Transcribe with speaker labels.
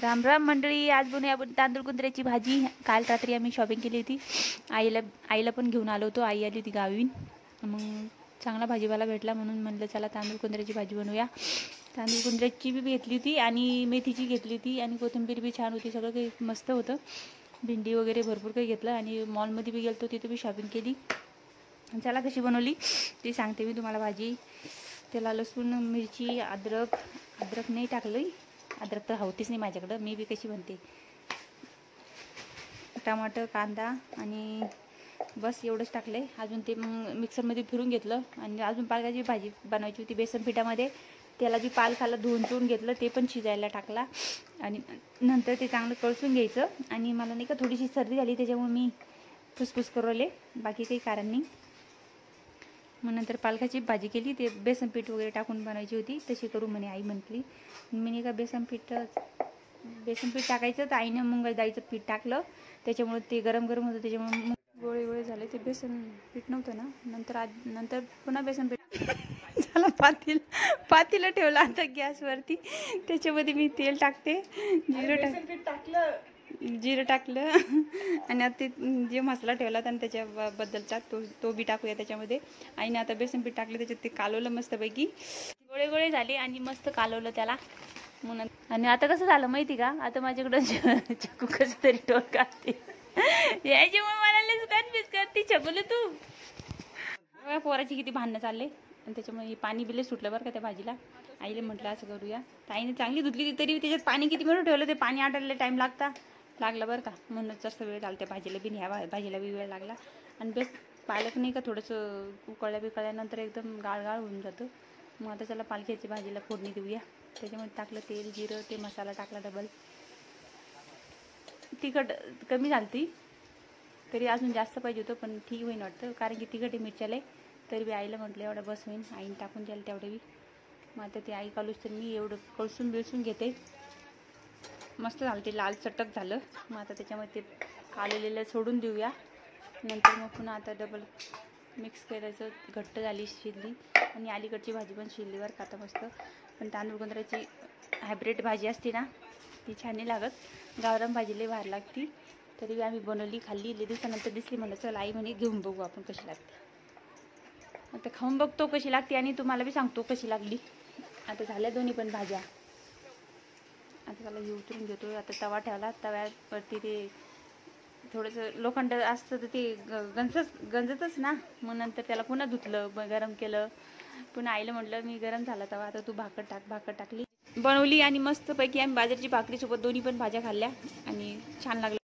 Speaker 1: राम राम मंडळी, आज बनवूया आपण तांदूळ कुंदऱ्याची भाजी। काल रात्री आम्ही शॉपिंग केली होती, आईला पण घेऊन आलो होतो। आई आली होती गावीन, मग चांगला भाजीपाला भेटला म्हणून म्हणलं चला तांदूळ कुंदऱ्याची भाजी बनवूया। तांदूळ कुंदऱ्याची बी घेतली होती आणि मेथीची घेतली होती आणि कोथिंबीर बी छान होती, सगळं काही मस्त होतं। भेंडी वगैरे भरपूर काही घेतलं आणि मॉलमध्ये बी गेलतो, तिथे बी शॉपिंग केली। चला कशी बनवली ती सांगते मी तुम्हाला भाजी। त्याला लसूण मिरची अद्रक नाही टाकलं, अद्रक तर होतीच नाही माझ्याकडं, मी बी कशी बनते। टमाटर कांदा आणि बस एवढंच टाकले। अजून ते मिक्सरमध्ये फिरून घेतलं आणि अजून पालकाची भाजी बनवायची होती बेसन पिठामध्ये। त्याला बी पालकाला धुवून चुवून घेतलं, ते पण शिजायला टाकला आणि नंतर ते चांगलं कळसून घ्यायचं। आणि मला नाही का थोडीशी सर्दी झाली, त्याच्यामुळे मी फुसफुस करवले, बाकी काही कारण नाही। मग नंतर पालकाची भाजी केली, ते बेसन पीठ वगैरे टाकून बनवायची होती, तशी करू म्हणे आई म्हटली। मी नाही का बेसन पीठ टाकायचं, तर आईनं मुंग डाळीचं पीठ टाकलं, त्याच्यामुळे ते गरम गरम होतं, त्याच्यामुळे गोळे झाले। ते बेसन पीठ नव्हतं ना, नंतर पुन्हा बेसन पीठ झालं। पातीला ठेवलं आता गॅसवरती, त्याच्यामध्ये मी तेल टाकते, जिरं टाकलं आणि आता ते जे मसाला ठेवला आणि त्याच्याबद्दलचा तो बी टाकूया त्याच्यामध्ये। आईने आता बेसन पीठ टाकलं, त्याच्यात ते कालवलं मस्तपैकी, गोळे झाले आणि मस्त कालवलं त्याला म्हणून। आणि आता कसं झालं माहिती का, आता माझ्याकडं चक्कू कसं तरी टोल काढते, याच्यामुळे मला लस कन्फ्यूज करते चकुल तू। पोराची किती भांडणं चालले आणि त्याच्यामुळे पाणी बिले सुटलं बरं का त्या भाजीला। आईला म्हटलं असं करूया, तर आईने चांगली धुतली तरी त्याच्यात पाणी किती मिळून ठेवलं, ते पाणी आटायला टाईम लागला बरं का, म्हणून जास्त वेळ लागते भाजीला बी, ह्या भाजीला बी वेळ लागला। आणि बेस पालक नाही का थोडंसं उकळल्यानंतर एकदम गाळ होऊन जातं। मग आता चला पालक्याची भाजीला फोडणी देऊया। त्याच्यामध्ये टाकलं तेल जिरं, ते मसाला टाकला डबल। तिखट कमी झालती, तरी अजून जास्त पाहिजे होतं, पण ठीक होईन वाटतं, कारण की तिखट मिरच्याला तरी बी आईला म्हटलं एवढं बस होईन, आईने टाकून द्यायला तेवढं बी। मग आता ते आई कालूस तर मी एवढं कळसून बिळसून घेते। मस्त झालं ते, लाल चटक झालं। मग आता त्याच्यामध्ये ते कालवलेलं सोडून देऊया, नंतर मग पुन्हा आता डबल मिक्स करायचं। घट्ट झाली, शिजली आणि अलीकडची भाजी पण शिजली बरं का आता मस्त। पण तांदूळ कुंदऱ्याची हायब्रिड भाजी असते ना, ती छान नाही लागत, गावरान भाजी लई भारी लागती। तरी आम्ही बनवली, खाल्ली, लई दिवसानंतर दिसली, म्हणलं चल आई म्हणे घेऊन बघू आपण कशी लागते। आता खाऊन बघतो कशी लागते आणि तुम्हाला बी सांगतो कशी लागली। आता झाल्या दोन्ही पण भाज्या, आता त्याला उतरून घेतो। आता तवा ठेवला, तव्यावरती ते थोडंसं लोखंड असतं तर ते गंजतच ना, मग नंतर त्याला पुन्हा धुतलं, गरम केलं, पुन्हा आईला म्हटलं मी गरम झाला तवा, आता तू भाकर टाकली, बनवली आणि मस्तपैकी आम्ही बाजरीची भाकरीसोबत दोन्ही पण भाज्या खाल्ल्या आणि छान लागलं।